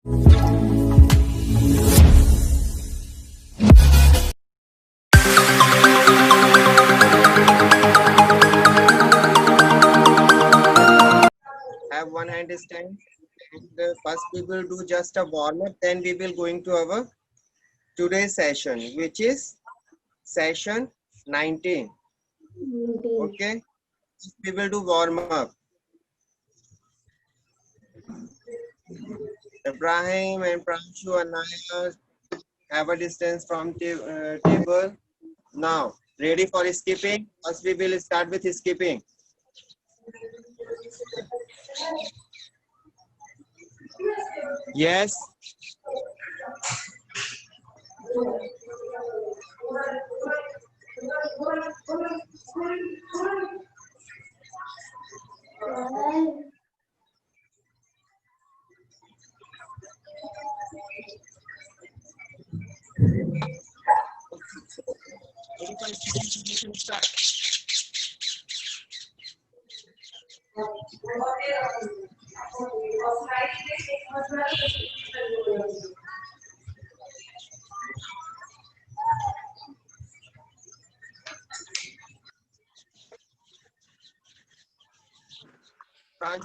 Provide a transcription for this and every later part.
Have one hand stand. And first we will do just a warm up. Then we will going to our today's session, which is session 19. Okay. We will do warm up. Ibrahim and Pranshu and Naya have a distance from table. Now, ready for skipping? First, we will start with skipping. Yes.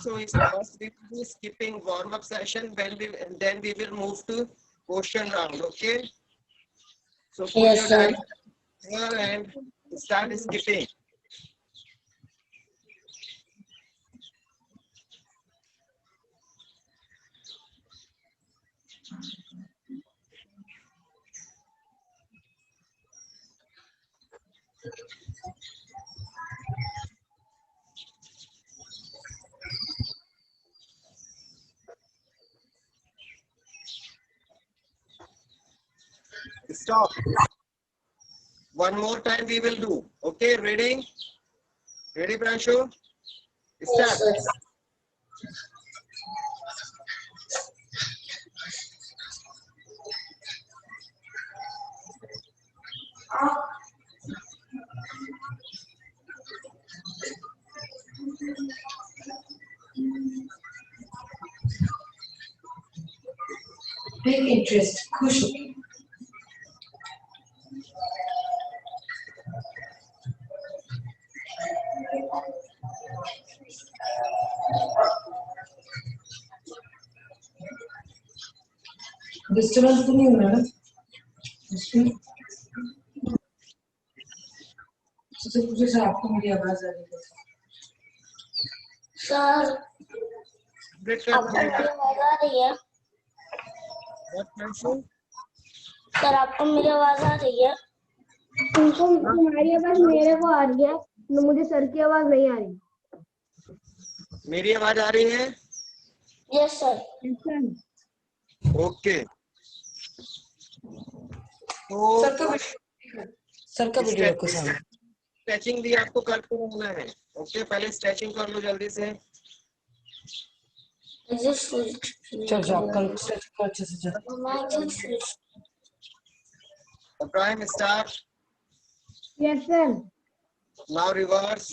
So is first we will be skipping warm up session when we and then we will move to question round. Okay. So put Yes, your sir. diary here and start skipping. Stop. One more time we will do. Okay, ready? Ready, Pranshu? Start. Yes, Big interest, खुश होगी। Disturbance तो नहीं हो रहा ना? मुझे sir आपको मेरी आवाज आ रही है। सर आपको मेरी आवाज आ रही है? सर आपको मेरी आवाज आ रही है? तुमको तुम्हारी आवाज मेरे को आ रही है, मुझे सर की आवाज नहीं आ रही। मेरी आवाज आ रही है? Yes sir. ओके। तो सर का वीडियो को सामने स्ट्रेचिंग भी आपको करते रहना है। ओके, पहले स्ट्रेचिंग कर लो जल्दी से। चल जाओ कल स्ट्रेच कर अच्छे से चल। Prime start. Yes sir. Now reverse.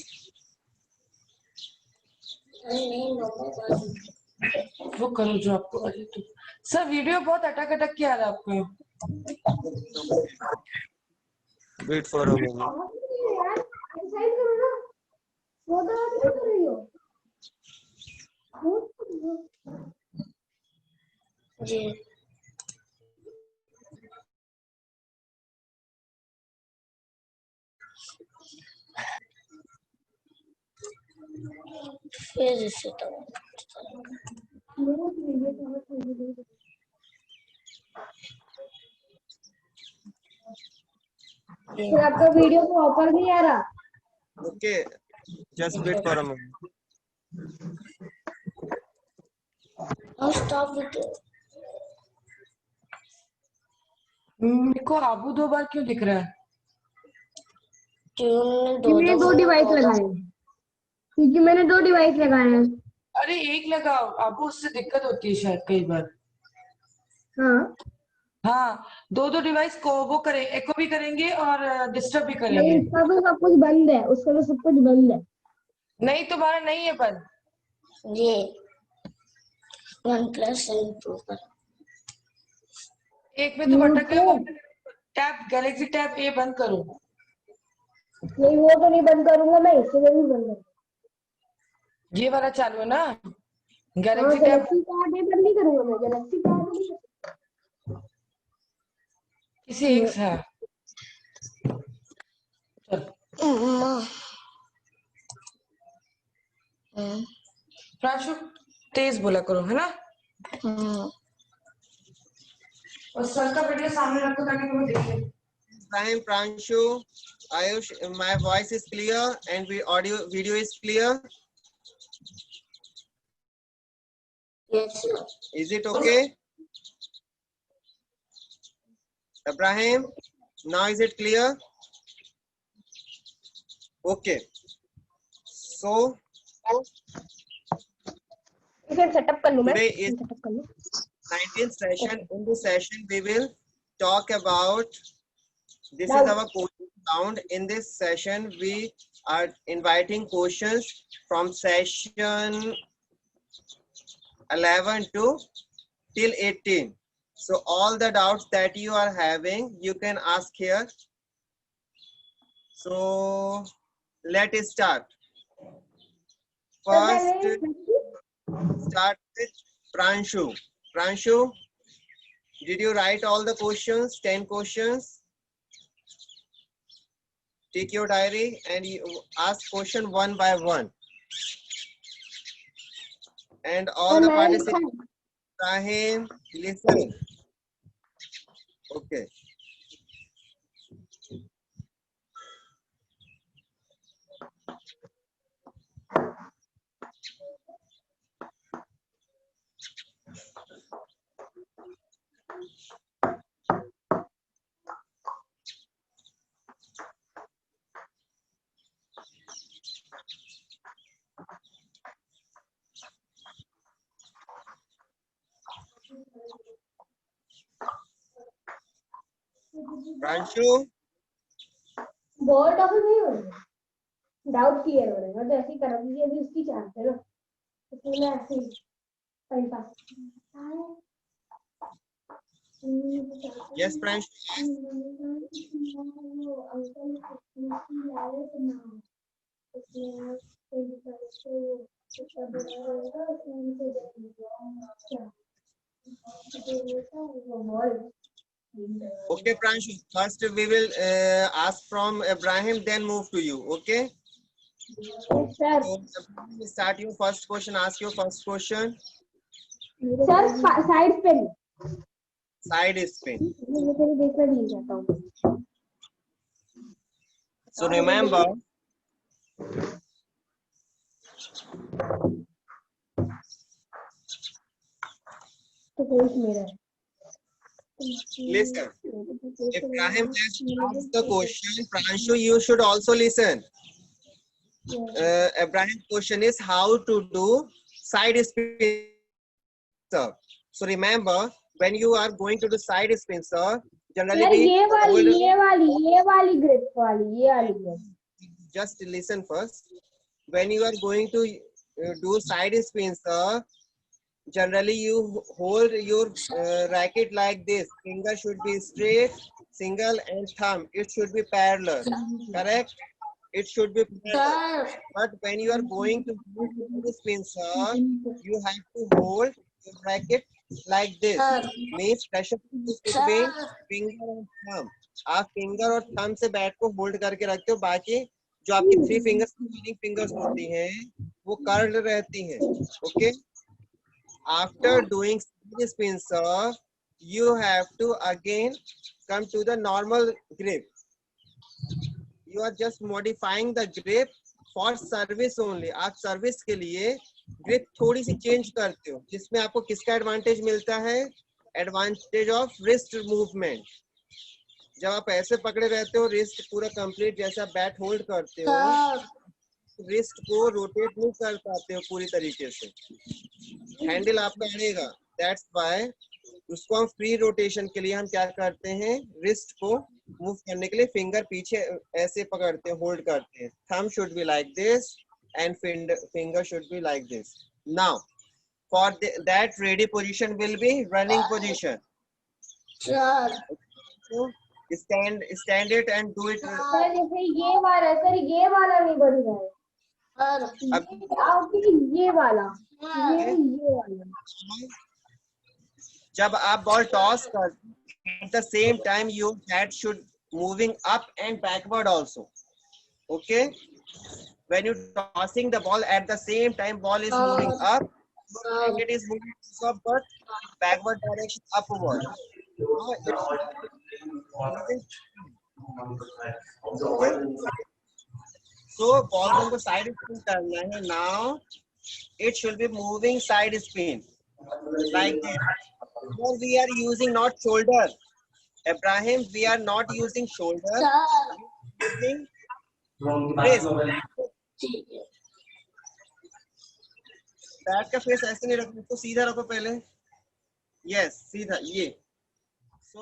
वो करो जो आपको अरे तो सर वीडियो बहुत अटक अटक के आ रहा है आपको। Wait for a moment. यार एक्सरसाइज करो ना, वो तो आप नहीं कर रही हो। जी फिर से तो आपका वीडियो प्रॉपर नहीं आ रहा। Okay, just wait for a moment. I'll stop with it. मेरे को आबू 2 बार क्यों दिख रहा है? मैंने दो डिवाइस लगाए हैं, क्योंकि मैंने 2 डिवाइस लगाए हैं। अरे एक लगाओ आबू, उससे दिक्कत होती है शायद कई बार। हाँ 2 डिवाइस को वो करें, एको भी करेंगे और डिस्टर्ब भी करेंगे। नहीं, उसका तो सब कुछ बंद है, उसका तो सब कुछ बंद है। नहीं तुम्हारा नहीं है बंद। ये OnePlus इम्प्रूव कर। एक में तुम अटक गए, वो टैब गैलेक्सी टैब ए बंद करो। नहीं वो तो नहीं बंद करूंगा मैं, इससे भी बंद करूंगा। ये वाला चालू है ना, हाँ गैलेक्सी टैब। गैलेक्सी टैब ये बंद नहीं करूंगा मैं, गैलेक्सी टैब नहीं। किसी एक से है। चल प्राशु तेज बोला करो, है ना। और सर का वीडियो सामने रखो ताकि तुम्हें दिखे। Ibrahim, Pranshu, Ayush, my voice is clear and video is clear. Yes, sir. Is it okay? Ibrahim, now is it clear? Okay. So इसे सेटअप कर लूं मैं, today is सेटअप कर लूं। 19th session. In this session, we will talk about, this is our question round. In this session, we are inviting questions from session 11 to till 18. So all the doubts that you are having, you can ask here. So let's start. First, start with Pranshu. Pranshu, did you write all the questions, 10 questions? Take your diary and you ask question one by one. And all the participants, Rahim, listen. Okay. Pranshu, board of नहीं हो रहा, doubt clear हो रहा है। तो ऐसे ही करो, क्योंकि अभी उसकी चांस है ना, इसलिए मैं ऐसे ही time pass. yes, Pranshu. Okay, Pranshu. First, we will ask from Ibrahim, then move to you. Okay. Sir So, start your first question. Ask your first question. Sir side spin, Side spin. मैं तेरे देख कर नहीं जाता हूँ। So remember, तो face मेरा है। listen. Ibrahim just asked the question. Pranshu, you should also listen. Ibrahim's question is how to do side spin serve. So remember, when you are going to do side spin serve, generally sir we ये hold. वाली grip वाली, ये वाली grip. Just listen first. When you are going to do side spin serve, generally you hold your racket like this. Finger should be straight, single and thumb. It should be parallel. Correct? It should be parallel. But when you are going to do spin serve, you have to hold your racket like this. Means pressure between finger and thumb. आप finger और thumb से bat को hold करके रखते हो, बाकी जो आपकी 3 फिंगर्स फिंगर्स होती हैं वो कर्ल्ड रहती हैं. Okay. After doing spin serve, you have to again come to the normal grip. You are just modifying the grip for service only. आप सर्विस के लिए ग्रिप थोड़ी सी चेंज करते हो, जिसमें आपको किसका एडवांटेज मिलता है? Advantage of wrist movement. जब आप ऐसे पकड़े रहते हो, रिस्ट पूरा कंप्लीट जैसा बैट होल्ड करते हो, रिस्ट को रोटेट नहीं कर पाते हो पूरी तरीके से, हैंडल आपका अड़ेगा. दैट्स व्हाई उसको हम फ्री रोटेशन के लिए हम क्या करते हैं, रिस्ट को मूव करने के लिए फिंगर पीछे ऐसे पकड़ते हैं, होल्ड करते हैं. Thumb should be like this and finger should be like this. Now for that ready position will be running position. Sir. So stand it and do it. Sir जैसे ये वाला, सर ये वाला नहीं बढ़ रहा है, Sir. अब ये आउट ये वाला, ये वाला। जब आप बॉल टॉस कर, at the same time your head should moving up and backward also. Okay, when you tossing the ball at the same time ball is moving up, it is moving up but backward direction upward. Now it's moving. So ball को side spin करना है. Now it should be moving side spin like this. Here we are using not shoulder. Ibrahim, we are not using shoulder. Sir. Using wrist. Bat का face ऐसे नहीं रखो, इसको सीधा रखो पहले. यस, सीधा ये. सो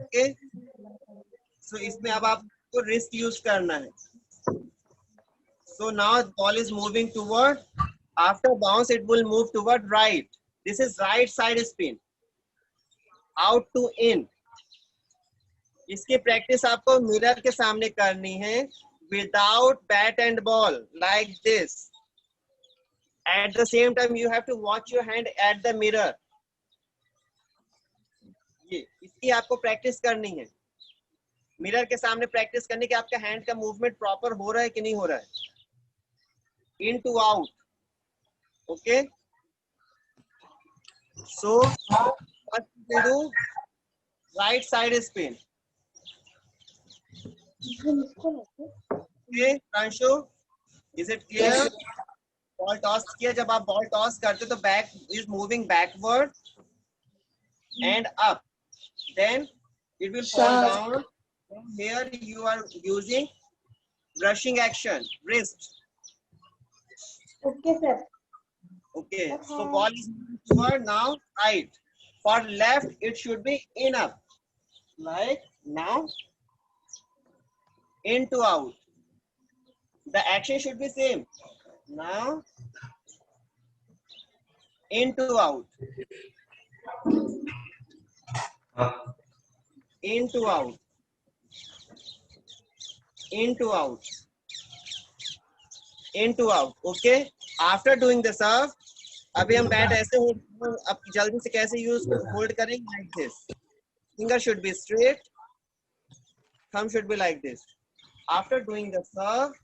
ओके, सो इसमें अब आपको रिस्ट यूज करना है. So now ball is moving toward, after bounce it will move toward right. This is right side spin, out to in. इसकी प्रैक्टिस आपको मिरर के सामने करनी है, without bat and ball, like this. At the same time you have to watch your hand at the mirror. ये इसकी आपको practice करनी है, मिरर के सामने प्रैक्टिस करनी कि आपका हैंड का मूवमेंट प्रॉपर हो रहा है कि नहीं हो रहा है. In to out. Okay, so what we do, right side spin. Okay, Pranshu, is it clear? Ball toss किया, जब आप बॉल टॉस करते तो back is moving backward and up, then it will fall down. Here you are using brushing action, wrist. Okay sir. Okay, so ball is moving toward now right. For left it should be in up, like now. In to out. The action should be same. Now in to out. In to out. In to out. In to out. Okay. After doing the serve, अभी हम bat ऐसे hold, अब जल्दी से कैसे use hold करेंगे, like this. Finger should be straight. Thumb should be like this. After doing the serve,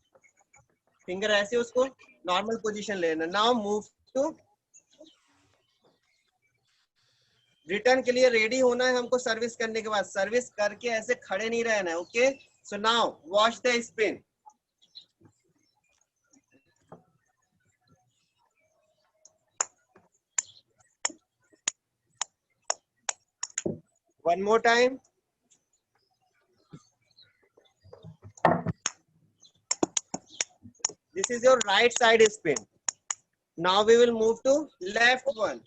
finger ऐसे उसको नॉर्मल पोजीशन लेना. नाउ मूव टू रिटर्न के लिए रेडी होना है हमको. सर्विस करने के बाद सर्विस करके ऐसे खड़े नहीं रहना है. Okay, so now watch the spin. One more time. This is your right side spin. Now we will move to left one.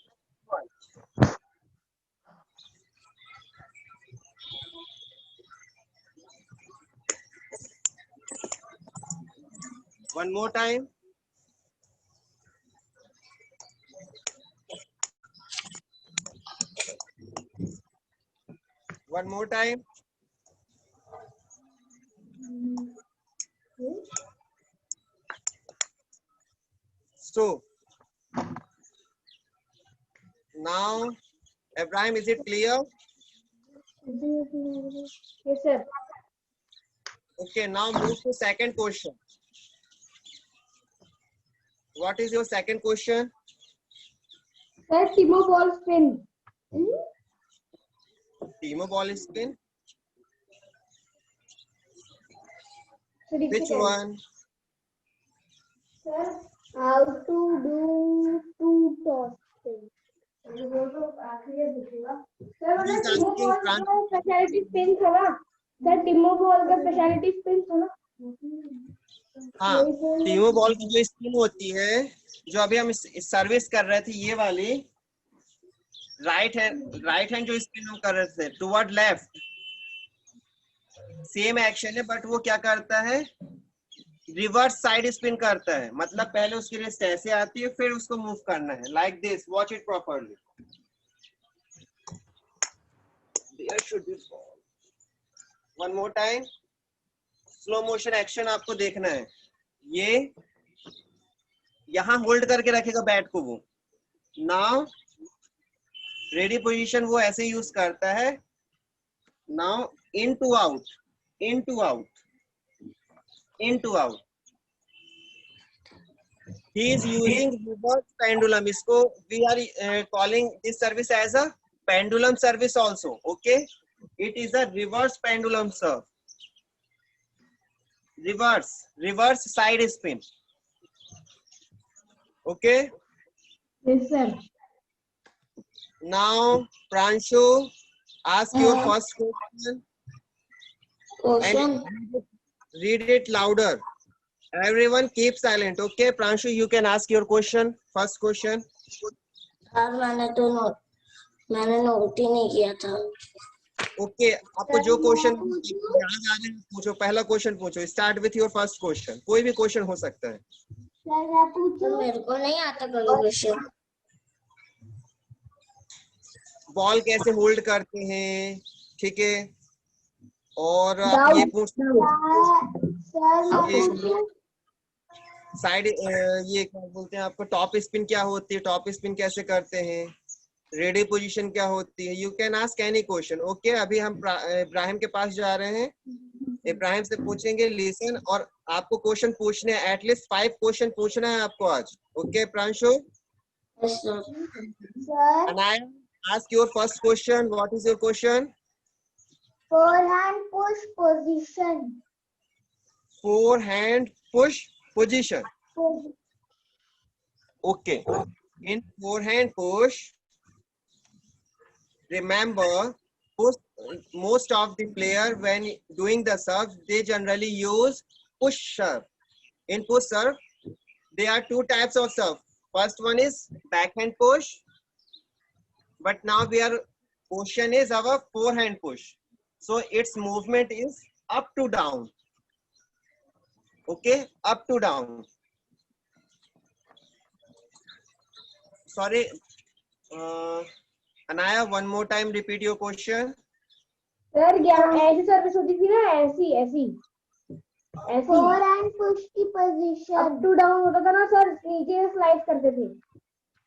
One more time. One more time. So now, Ibrahim, is it clear? Yes sir. Okay, now move to second question. What is your second question? Sir, Timo ball spin. Timo ball spin. Sir, Which one? Sir, how to do two toss spin. वो तो आखिरी दिखेगा. Sir, वो He's टीमो asking ball का speciality spin था ना. Sir, टीमो ball का speciality spin था ना. हाँ, टीमो बॉल की जो स्पिन होती है, जो अभी हम सर्विस कर रहे थे, ये वाली राइट हैंड जो स्पिन हम कर रहे थे टुवर्ड लेफ्ट, सेम एक्शन है, बट वो क्या करता है, रिवर्स साइड स्पिन करता है. मतलब पहले उसकी रिस्ट ऐसे आती है, फिर उसको मूव करना है, like this. Watch it properly. There should be ball. One more time. Slow motion action आपको देखना है. ये यहां होल्ड करके रखेगा बैट को वो. नाउ रेडी पोजीशन वो ऐसे यूज करता है. Now in to out, in to out, in to out. He is using reverse pendulum. इसको we are calling this service as a pendulum service also. Okay, it is a reverse pendulum serve. Reverse side spin. Okay. Yes, sir. Now Pranshu, ask your first question and read it louder. Everyone keep silent. Okay, Pranshu, you can ask your question. First question. Sir मैंने note ही नहीं किया था. Okay, आपको जो question याद आ रहे पूछो. पहला क्वेश्चन पूछो. Start with your first question. कोई भी क्वेश्चन हो सकता है. मेरे को नहीं आता कोई क्वेश्चन. बॉल कैसे होल्ड करते हैं, ठीक है. और आप ये पूछ साइड ये क्या बोलते हैं आपको, टॉप स्पिन क्या होती है, टॉप स्पिन कैसे करते हैं, रेडी पोजीशन क्या होती है. You can ask any question. Okay, अभी हम इब्राहिम के पास जा रहे हैं. इब्राहिम से पूछेंगे लिसन, और आपको क्वेश्चन पूछने हैं. एटलीस्ट 5 क्वेश्चन पूछना है आपको आज. Okay Pranshu. Anaya, ask your first question. What is your question? Forehand push position. Forehand push position. Okay. In forehand push, remember, most of the player when doing the serve, they generally use push serve. In push serve, there are 2 types of serve. First one is backhand push, but now question is our forehand push. So its movement is up to down. Okay, up to down. Sorry, Anaya, one more time repeat your question. Sir ऐसी service होती थी ना, ऐसी ऐसी ऐसी. Forehand push की position up to down होता था ना सर, नीचे स्लाइड करते थे.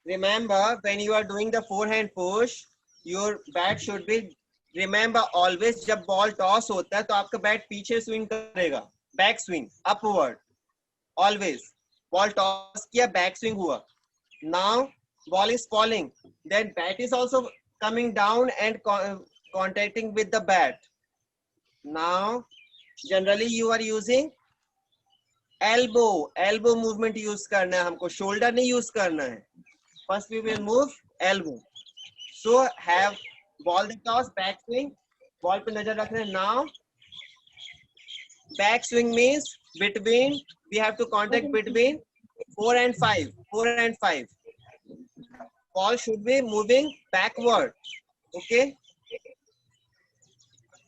Remember, when you are doing the forehand push, your bat should be, remember always जब बॉल टॉस होता है तो आपका बैट पीछे स्विंग करेगा. Back swing, upward. Always ball toss किया, बैक स्विंग हुआ. Now ball is falling, then bat is also coming down and contacting with the bat. Now generally you are using elbow movement use करना है हमको, shoulder नहीं use करना है. First we will move elbow. So have ball the toss, back swing, ball पे नजर रखना है. Now back swing means between, we have to contact between 4 and 5. 4 and 5. Ball should be moving backward. Okay.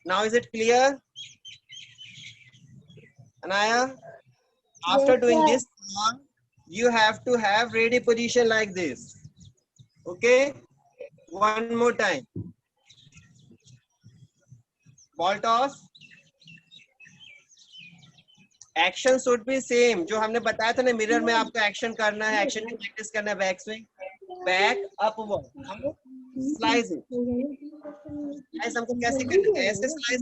Now is it clear? Anaya, after Yes, doing sir. this, you have to have ready position like this. Okay. One more time. Ball toss. Action should be same. जो हमने बताया था ना, mirror में आपको action करना है, action की प्रैक्टिस करना है. Back swing, back upward, slice. Slice हमको कैसे करना है? ऐसे स्लाइस,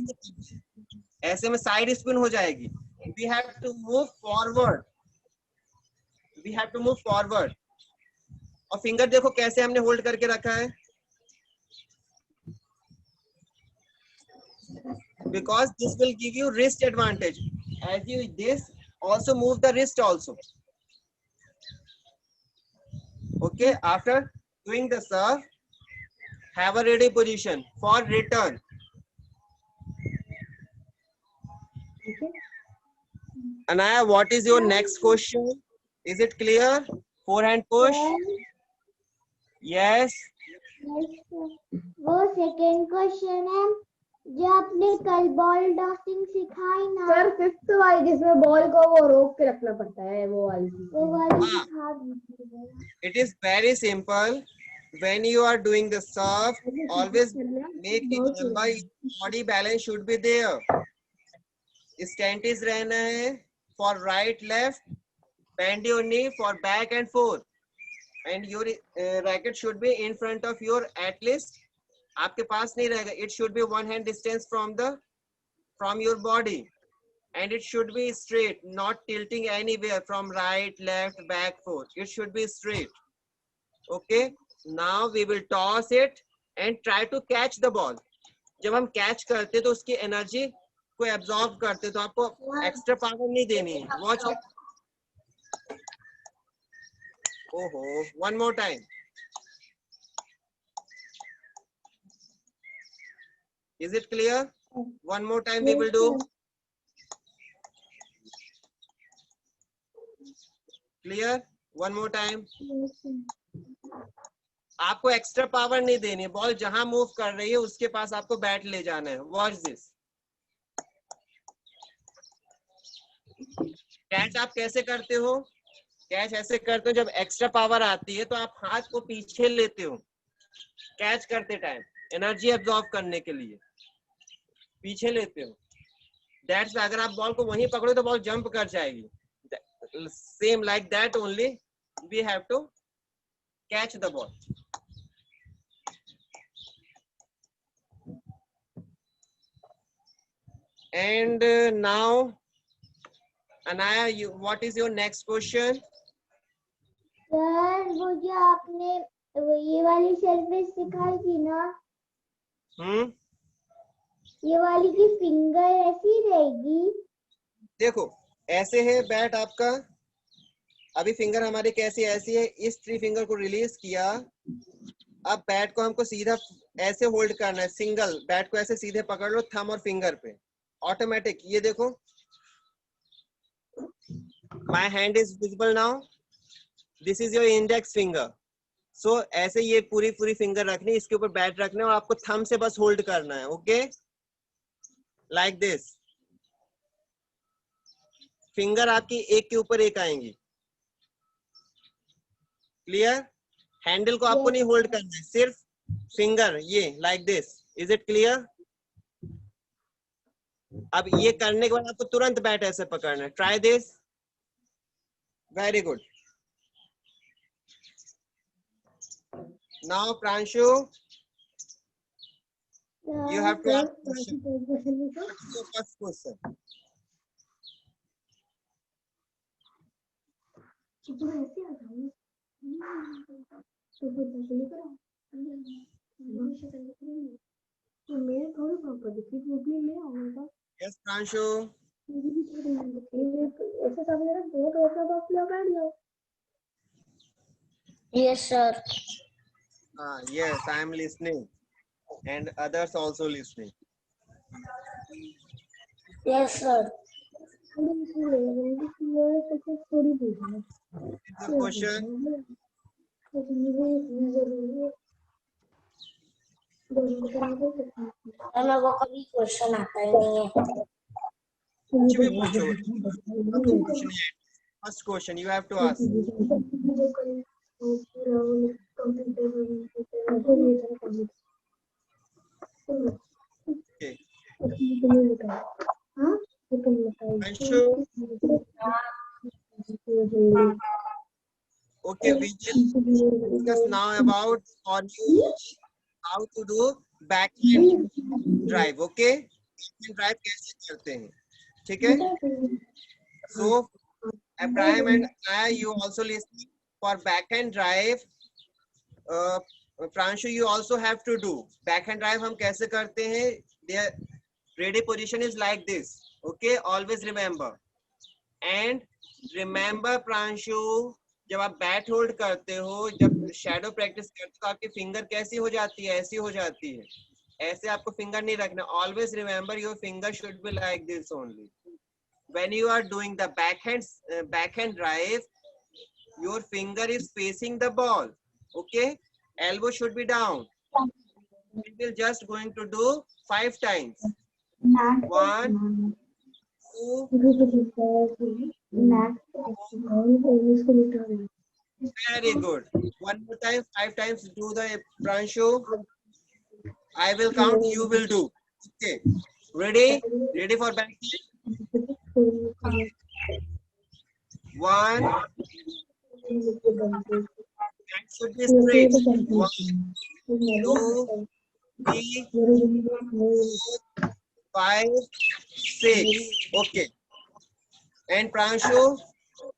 ऐसे में साइड स्पिन हो जाएगी. We have to move forward. We have to move forward. और फिंगर देखो कैसे हमने होल्ड करके रखा है. Because this will give you wrist advantage. As you this also move the wrist also. Okay, after doing the serve, have a ready position for return. Anaya, what is your next question? Is it clear? Forehand push? Yes. वो second question है जो आपने कल ball tossing सिखाई ना. Sir 5th वाली जिसमें ball को वो रोक के रखना पड़ता है, वो वाली. वो वाली सिखा दीजिएगा. It is very simple. when you are doing the serve, always make it remember body balance should be there. Stantis रहना है for right left, bend your knee for back and forth, and your racket should be in front of your, at least आपके पास नहीं रहेगा, it should be 1 hand distance from your body, and it should be straight, not tilting anywhere from right, left, back, forth. It should be straight. Okay, now we will toss it and try to catch the ball. जब हम catch करते तो उसकी energy को absorb करते, तो आपको extra power नहीं देनी है. वॉच. ओहो, one more time. Is it clear? One more time we will do. Clear? One more time. आपको एक्स्ट्रा पावर नहीं देनी, बॉल जहां मूव कर रही है उसके पास आपको बैट ले जाना है. Watch this. कैच आप कैसे करते हो? कैच ऐसे करते हो, जब एक्स्ट्रा पावर आती है तो आप हाथ को पीछे लेते हो कैच करते टाइम, एनर्जी एब्जॉर्ब करने के लिए पीछे लेते हो. दैट्स, अगर आप बॉल को वहीं पकड़ो तो बॉल जंप कर जाएगी. Same like that only we have to catch the ball. And now, Anaya, what is your next question? Sir वो जो आपने ये वाली सर्विस सिखाई थी ना, ये वाली की फिंगर ऐसी रहेगी. देखो ऐसे है बैट आपका, अभी फिंगर हमारी कैसी ऐसी है, इस 3 फिंगर को रिलीज किया. अब बैट को हमको सीधा ऐसे होल्ड करना है, सिंगल बैट को ऐसे सीधे पकड़ लो थंब और फिंगर पे, ऑटोमेटिक. ये देखो, my hand is visible now, this is your index finger. So ऐसे ये पूरी फिंगर रखनी, इसके ऊपर बैट रखना है और आपको थंब से बस होल्ड करना है. Okay, like this. फिंगर आपकी एक के ऊपर एक आएंगी. क्लियर? हैंडल को आपको नहीं होल्ड करना है, सिर्फ फिंगर ये like this. Is it clear? अब ये करने के बाद आपको तुरंत बैट ऐसे पकड़ना है. Try this. Very good. Now Pranshu, you have to ask question. What is your first question? Yes, Pranshu. Yes, sir. Yes, I am listening, and others also listening. Yes, sir. The question. मेरे को कभी question आता ही नहीं है. कुछ भी पूछो. First question you have to ask. Okay. Pranshu. Okay, we will discuss now about for you how to do backhand drive. Okay, backhand drive कैसे करते हैं, ठीक है? So Abraham and I, you also listen for backhand drive. Pranshu, you also have to do backhand drive. हम कैसे करते हैं? Their ready position is like this. Okay, always remember. And remember Pranshu, जब आप बैट होल्ड करते हो, जब shadow practice करते हो तो आपकी फिंगर कैसी हो जाती है? ऐसी हो जाती है. ऐसे आपको फिंगर नहीं रखना. Always remember your finger should be like this only. When you are doing the backhand drive, your finger is facing the ball. Okay, elbow should be down. We will just going to do 5 times. 1, 2, 3, Very good. One more time, 5 times do the Pranshu. I will count, you will do. Okay. Ready? Ready for back? 1. That should be straight. 1, 2, 3, 4, 5, 6. Okay. And Pranshu,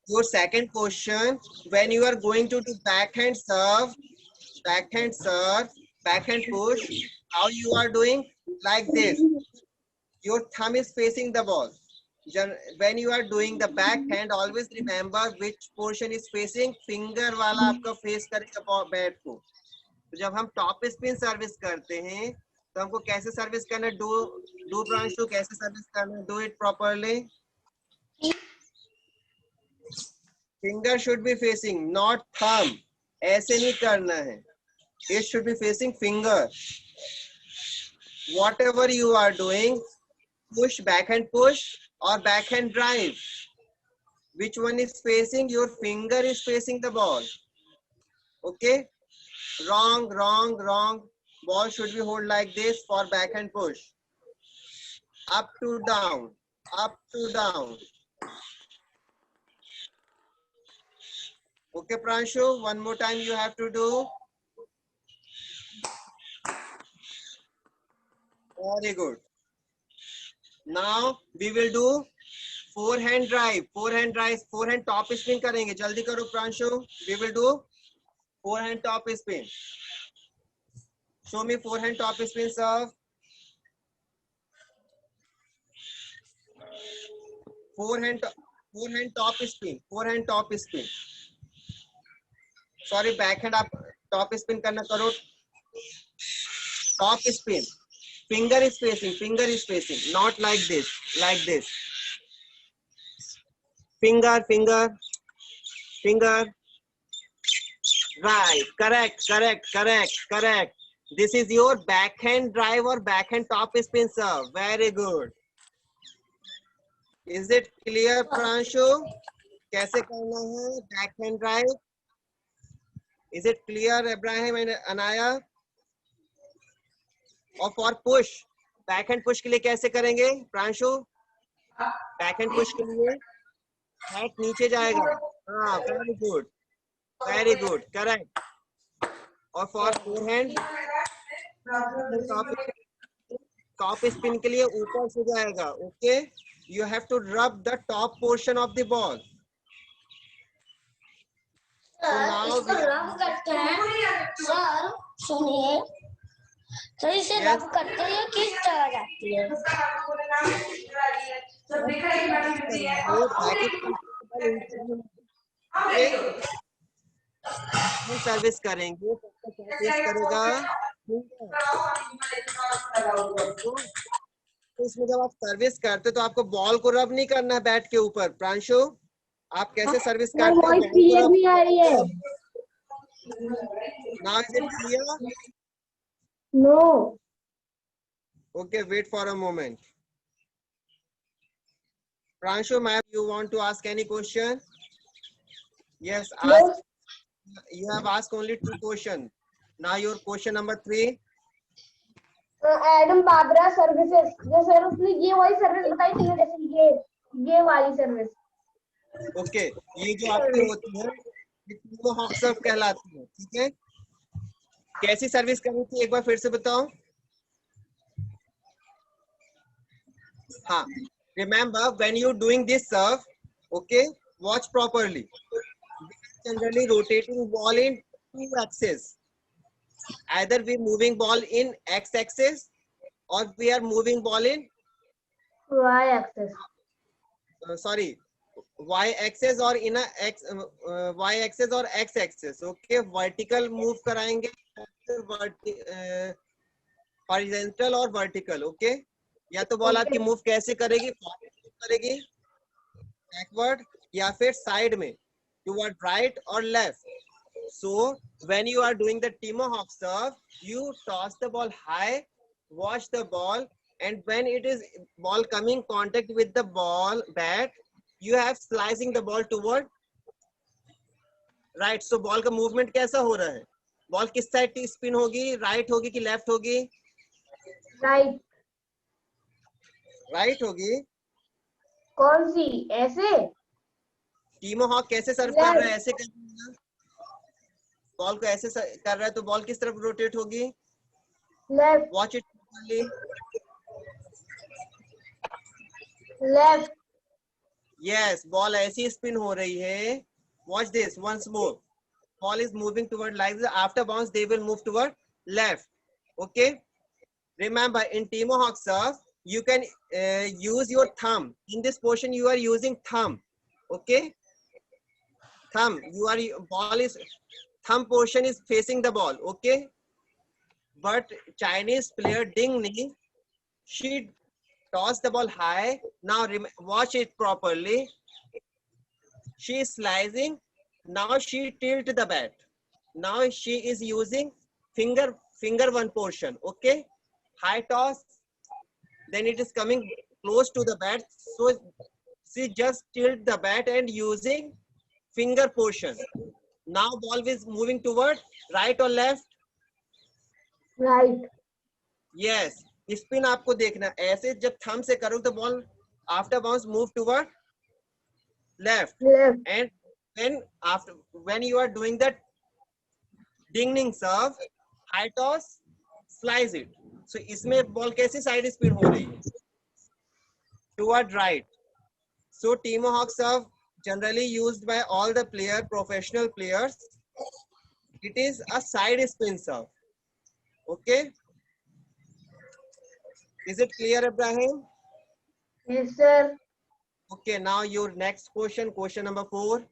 your second question, when you are going to do backhand serve, backhand push, how you are doing? Like this. Your thumb is facing the ball. When you are doing the backhand, always remember which portion is facing. Finger वाला आपका face करेगा bat को. तो जब हम top spin service करते हैं, तो हमको कैसे सर्विस करना? डू Pranshu, कैसे सर्विस करना? Do it properly. Finger should be facing, not thumb. ऐसे नहीं करना है. It should be facing finger. Whatever you are doing, push, backhand push or backhand drive. Which one is facing? Your finger is facing the ball. Okay? Wrong, wrong, wrong. Ball should be hold like this for backhand push. Up to down, up to down. Okay, Pranshu, one more time you have to do. Very good. Now we will do forehand drive. Forehand drive, forehand top spin करेंगे. जल्दी करो Pranshu. We will do forehand top spin. Show me forehand top spin serve. Forehand top spin. Forehand top spin. Sorry, backhand आप top spin करना करो. Top spin. Finger is facing, not like this, like this. Finger. Right, correct. This is your backhand drive or backhand top spin serve. Very good. Is it clear, Pranshu? कैसे करना है backhand drive? Is it clear, Ibrahim and Anaya? और for push, backhand push के लिए कैसे करेंगे Pranshu? Backhand push के लिए हैट नीचे जाएगा. हाँ, वेरी गुड, करेक्ट. और फॉर फोरहैंड टॉप स्पिन के लिए ऊपर से जाएगा. Okay, you have to rub the top portion of the ball. इसको रब करते हैं सर. सुनिए सर, इसे रब करते हैं किस तरह जाती है? सर्विस करेंगे करेगा. तो इसमें जब आप सर्विस करते तो आपको बॉल को रब नहीं करना है बैट के ऊपर. प्रांशु, आप कैसे सर्विस करते हैं? Now is it clear? No. Okay, wait for a moment. Pranshu, ma'am, you want to ask any question? Yes, ask. You have asked only 2 questions. Now your question number 3. एडम बाबरा services. जो sir उसने ये वाली service बताई थी ना, जैसे ये वाली सर्विस. ओके, ये जो आपकी होती है ये तीनों हॉक सर्व कहलाती है. ठीक है, कैसी सर्विस करनी थी एक बार फिर से बताओ. हाँ, remember when you doing this serve, okay, watch properly. Generally rotating ball in 2 axes. Either we moving ball in x axis or we are moving ball in y axis. Sorry, y axis or in a x y axis or x axis. Okay, vertical move कराएंगे, horizontal और vertical. Okay, या तो ball आपकी move कैसे करेगी? करेगी backward या फिर साइड में, टुवर्ड राइट और left. So when you are doing the Timo Hawk serve, you toss the ball high, watch the ball, and when it is ball coming contact with the ball bat, you have slicing the ball toward right. So ball का movement कैसा हो रहा है? Ball किस side spin होगी, right होगी कि left होगी? राइट। राइट होगी। कौन सी? ऐसे? टीमो हॉक कैसे सर्व कर रहा है? ऐसे कर रहा है। बॉल को ऐसे कर रहा है तो बॉल किस तरफ रोटेट होगी? Left. Watch it properly. Left. Yes, ball ऐसी स्पिन हो रही है। Watch this once more. Ball is moving toward like this. After bounce, they will move toward left. Okay. Remember, in Timo Hawk serve, you can use your thumb. In this portion, you are using thumb. Okay. Thumb. Thumb portion is facing the ball. Okay. But Chinese player Ding Ni, she tossed the ball high. Now watch it properly. She is slicing. Now she tilt the bat. Now she is using finger one portion. Okay, high toss. Then it is coming close to the bat. So she just tilt the bat and using finger portion. Now ball is moving toward right or left? Right. Yes. Spin आपको देखना ऐसे जब thumb से करो तो ball after bounce move toward left left. And when you are doing that ding serve, high toss, slice it. So इसमें ball कैसी side spin हो रही है? Toward right. So Timo Hawk serve generally used by all the professional players. It is a side spin serve. Okay. Is it clear, Ibrahim? Yes, sir. Okay, now your next question number 4.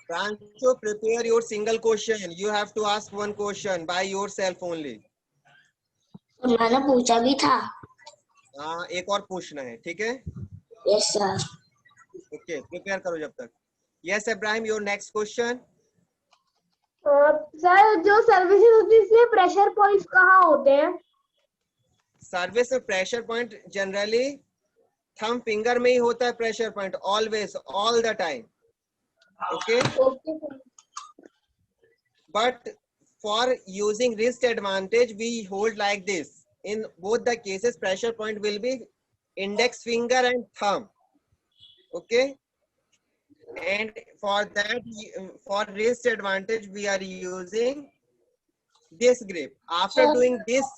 Rancho, prepare your single question. You have to ask one question by yourself only. मैंने पूछा भी था। हाँ, एक और पूछना है, ठीक है? Yes sir. ओके, प्रिपेयर करो जब तक। Yes Ibrahim, your next question. Sir जो सर्विसेज होती है इसमें प्रेशर पॉइंट्स कहाँ होते हैं? सर्विस में pressure point generally thumb finger में ही होता है। Pressure point always, all the time. Okay, but for using wrist advantage we hold like this. In both the cases, pressure point will be index finger and thumb. Okay, and for that, for wrist advantage, we are using this grip. After doing this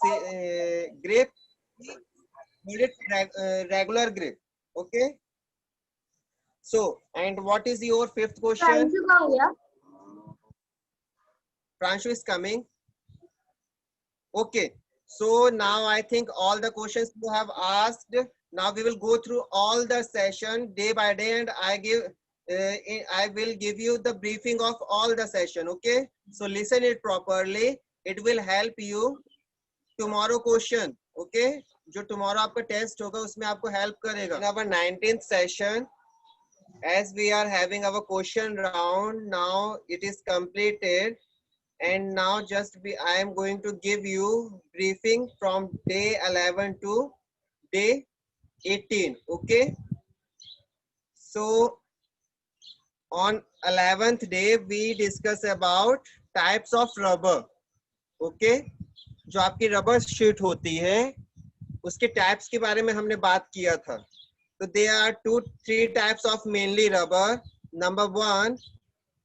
grip, we need regular grip. Okay. So, and what is your fifth question? Pranshu is coming. Okay. So now I think all the questions you have asked. Now we will go through all the session day by day, and I will give you the briefing of all the session. Okay, so listen it properly. It will help you tomorrow question. Okay, जो tomorrow आपका test होगा उसमें आपको help करेगा. In our 19th session, as we are having our question round, now it is completed. And now I am going to give you briefing from day 11 to day 18. Okay. So on 11th day we discuss about types of rubber. Okay. जो आपकी rubber sheet होती है उसके types के बारे में हमने बात किया था. So there are 2-3 types of mainly rubber. Number 1,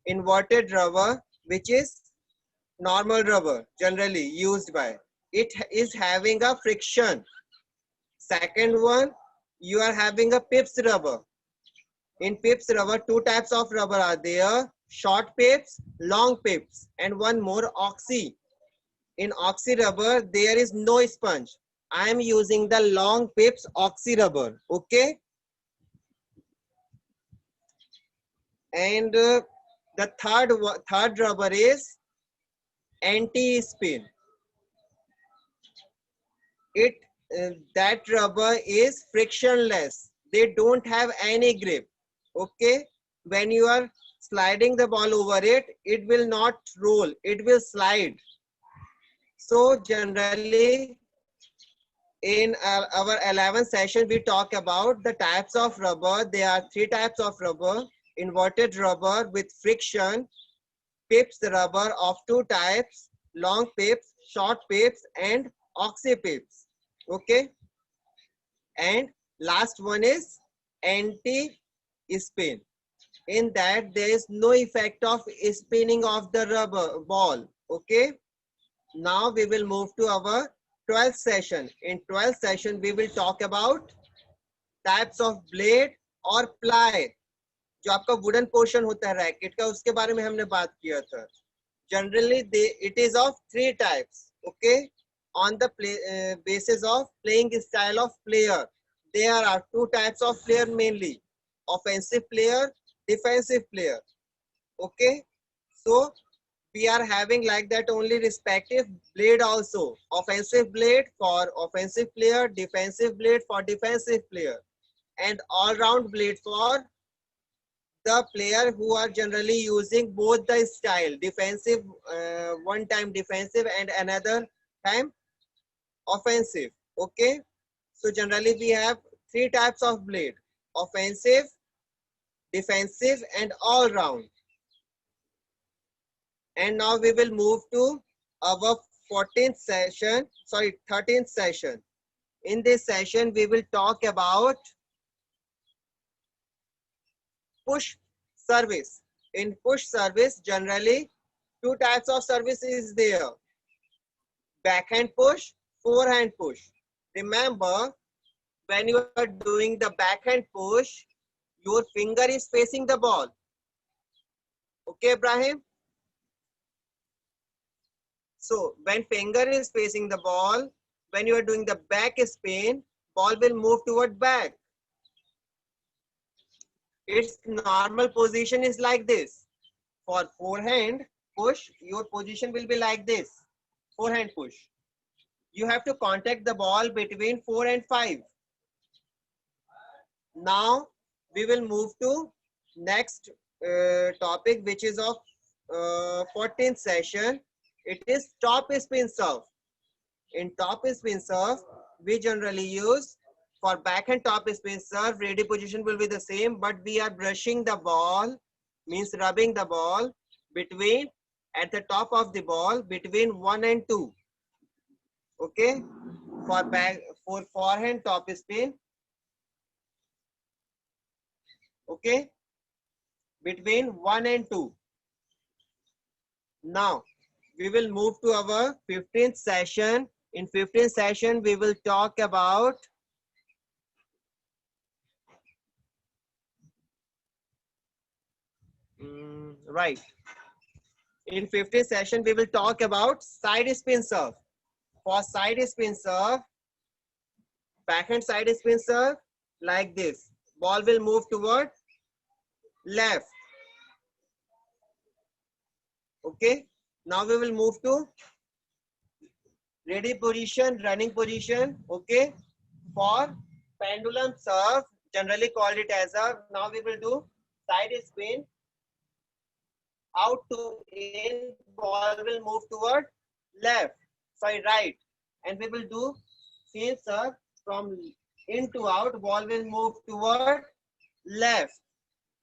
inverted rubber, which is normal rubber generally used by. It is having a friction. Second one, you are having a pips rubber. In pips rubber, 2 types of rubber are there: short pips, long pips, and one more, oxy. In oxy rubber, there is no sponge. I am using the long pips oxy rubber. Okay. And the third rubber is anti-spin. That rubber is frictionless. They don't have any grip. Okay, when you are sliding the ball over it, it will not roll, it will slide. So generally in our 11th session, we talk about the types of rubber. There are 3 types of rubber: inverted rubber with friction, pips rubber of 2 types, long pips, short pips, and oxy pips. Okay. And last one is anti-spin. In that, there is no effect of spinning of the rubber ball. Okay. Now we will move to our 12th session. In 12th session, we will talk about types of blade और ply. जो आपका wooden portion होता है racket का, उसके बारे में हमने बात किया था. Generally, it is of 3 types. Okay, on the basis of playing style of player, there are 2 types of player mainly: offensive player, defensive player. Okay, so we are having like that only respective blade also: offensive blade for offensive player, defensive blade for defensive player, and all round blade for the player who are generally using both the style, defensive, one time defensive and another time offensive. Okay, so generally we have 3 types of blade: offensive, defensive, and all round. And now we will move to our 13th session. In this session, we will talk about push service. In push service, generally 2 types of service is there: backhand push, forehand push. Remember, when you are doing the backhand push, your finger is facing the ball. Okay, Ibrahim? So when finger is facing the ball, when you are doing the back spin, ball will move toward back. Its normal position is like this. For forehand push, your position will be like this. Forehand push. You have to contact the ball between 4 and 5. Now we will move to next topic, which is of 14th session. It is top spin serve. In top spin serve, we generally use, for backhand top spin serve, ready position will be the same, but we are brushing the ball, means rubbing the ball between, at the top of the ball, between 1 and 2. Okay, for forehand top spin. Okay, between 1 and 2. Now we will move to our 15th session. In 15th session, we will talk about right. In 15th session, we will talk about side spin serve. For side spin serve, backhand side spin serve, like this. Ball will move toward left. Okay. Now we will move to ready position, running position. Okay. For pendulum serve, generally called it as a, now we will do side spin, out to in, ball will move toward left, sorry, right. And we will do same serve, from in to out, ball will move toward left.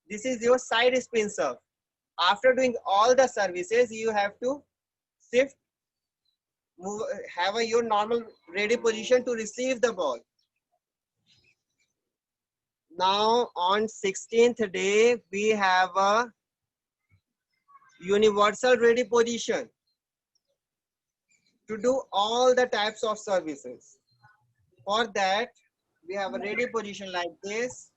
This is your side spin serve. After doing all the services, you have to shift, move, have your normal ready position to receive the ball. Now on 16th day, we have a universal ready position to do all the types of services. For that, we have a ready position like this.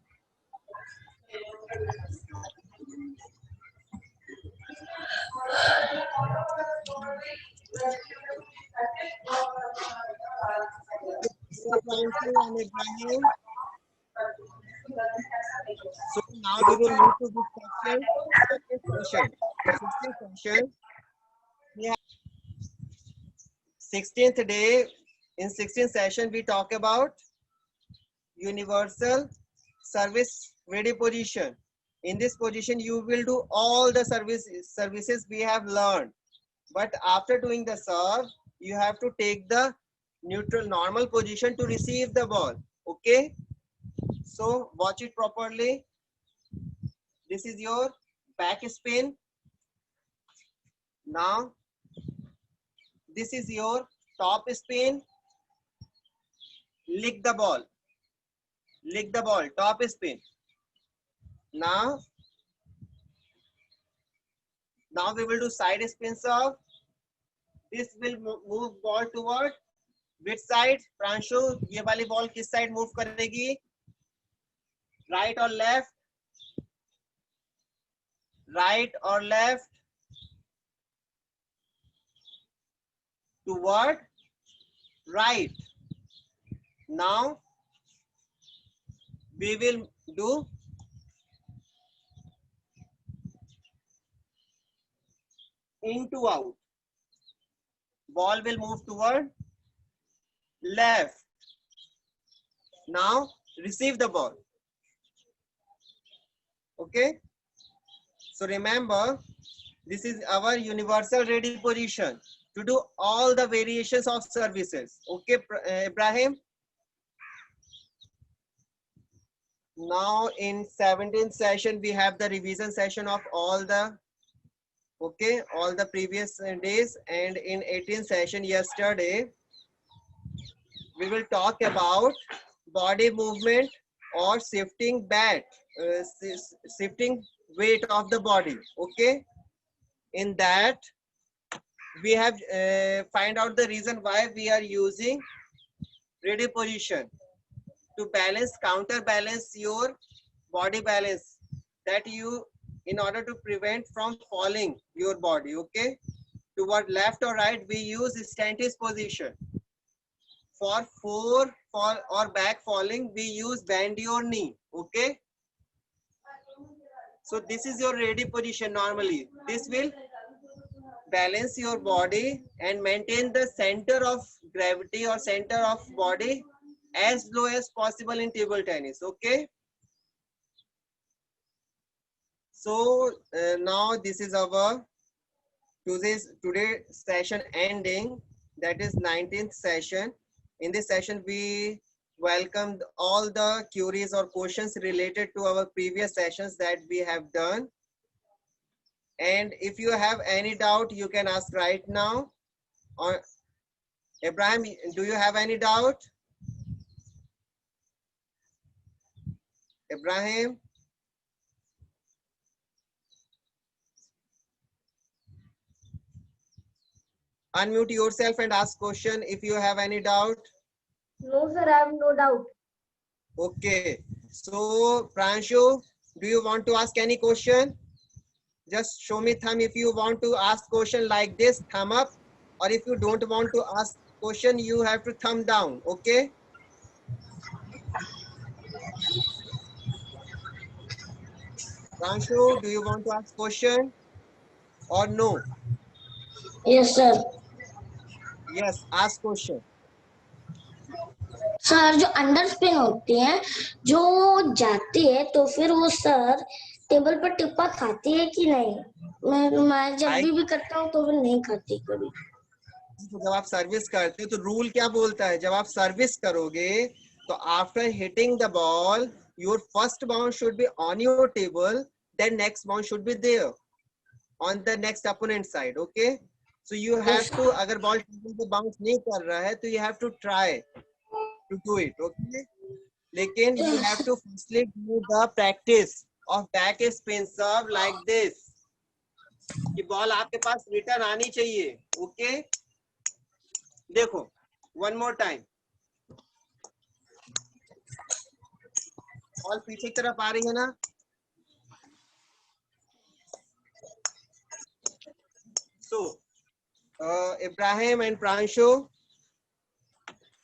So now we will move to this section. 16th session. We have 16th day. In 16th session, we talk about universal service ready position. In this position, you will do all the services we have learned. But after doing the serve, you have to take the neutral normal position to receive the ball. Okay, so watch it properly. This is your back spin. Now this is your top spin. Lick the ball, top spin. Now we will do side spin serve. This will move ball toward which side? Pranshu, ये वाली ball किस side move करेगी? Right और left? Right और left? Toward right. Now we will do in to out. Ball will move toward left. Now receive the ball. Okay. So remember, this is our universal ready position to do all the variations of services. Okay, Ibrahim. Now in 17th session, we have the revision session of all the all the previous days, and in 18th session yesterday, we will talk about body movement or shifting shifting weight of the body. Okay, in that we have find out the reason why we are using ready position to balance, counterbalance your body balance, that you, in order to prevent from falling your body. Okay, toward left or right, we use stance position. For fall or back falling, we use bend your knee. Okay, so this is your ready position. Normally this will balance your body and maintain the center of gravity or center of body as low as possible in table tennis. Okay, so now this is our today's session ending, that is 19th session. In this session we welcomed all the queries or questions related to our previous sessions that we have done, and if you have any doubt you can ask right now. Or Ibrahim, do you have any doubt? Ibrahim? Unmute yourself and ask question if you have any doubt. No, sir, I have no doubt. Okay. So, Pranshu, do you want to ask any question? Just show me thumb if you want to ask question like this, thumb up. Or if you don't want to ask question, you have to thumb down. Okay? Pranshu, do you want to ask question or no? Yes, sir. Yes, ask question. Sir जो under spin होती है, जो जाती है तो फिर वो sir table पर टिप्पा खाती है कि नहीं? मैं जब भी करता हूँ तो वो नहीं खाती कभी। जब आप सर्विस करते हो तो रूल क्या बोलता है? जब आप सर्विस करोगे तो after hitting the ball your first bounce should be on your table, then next bounce should be there on the next opponent side. Okay, so you have to, अगर बॉल टेबल पे bounce नहीं कर रहा है तो you have to try to do it. Okay, लेकिन you have to firstly do the practice of back spin serve like this, कि ball आपके पास रिटर्न आनी चाहिए. ओके, देखो one more time, बॉल पीछे की तरफ आ रही है ना? So Ibrahim and Pranshu,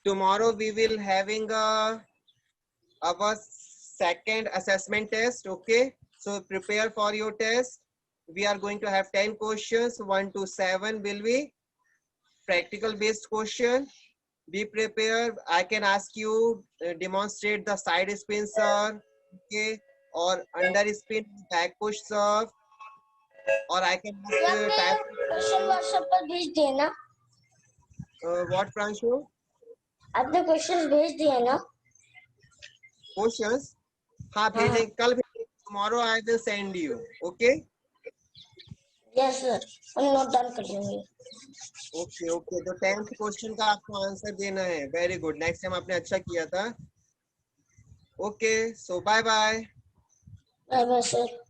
tomorrow we will having our second assessment test. Okay, so prepare for your test. We are going to have 10 questions. 1 to 7 will be practical based question. Be prepared. I can ask you demonstrate the side spin serve, okay, or under spin back push serve, or I can ask question WhatsApp पर भेज देना. what, Pranshu? आपने question भेज दिया ना? Questions हाँ भेजे, कल भेजे। Tomorrow I will send you. Okay yes sir, हम नोट डाउन कर लेंगे। Okay okay. तो 10th क्वेश्चन का आपको आंसर देना है। वेरी गुड, नेक्स्ट टाइम आपने अच्छा किया था। Okay so bye bye. Bye bye sir.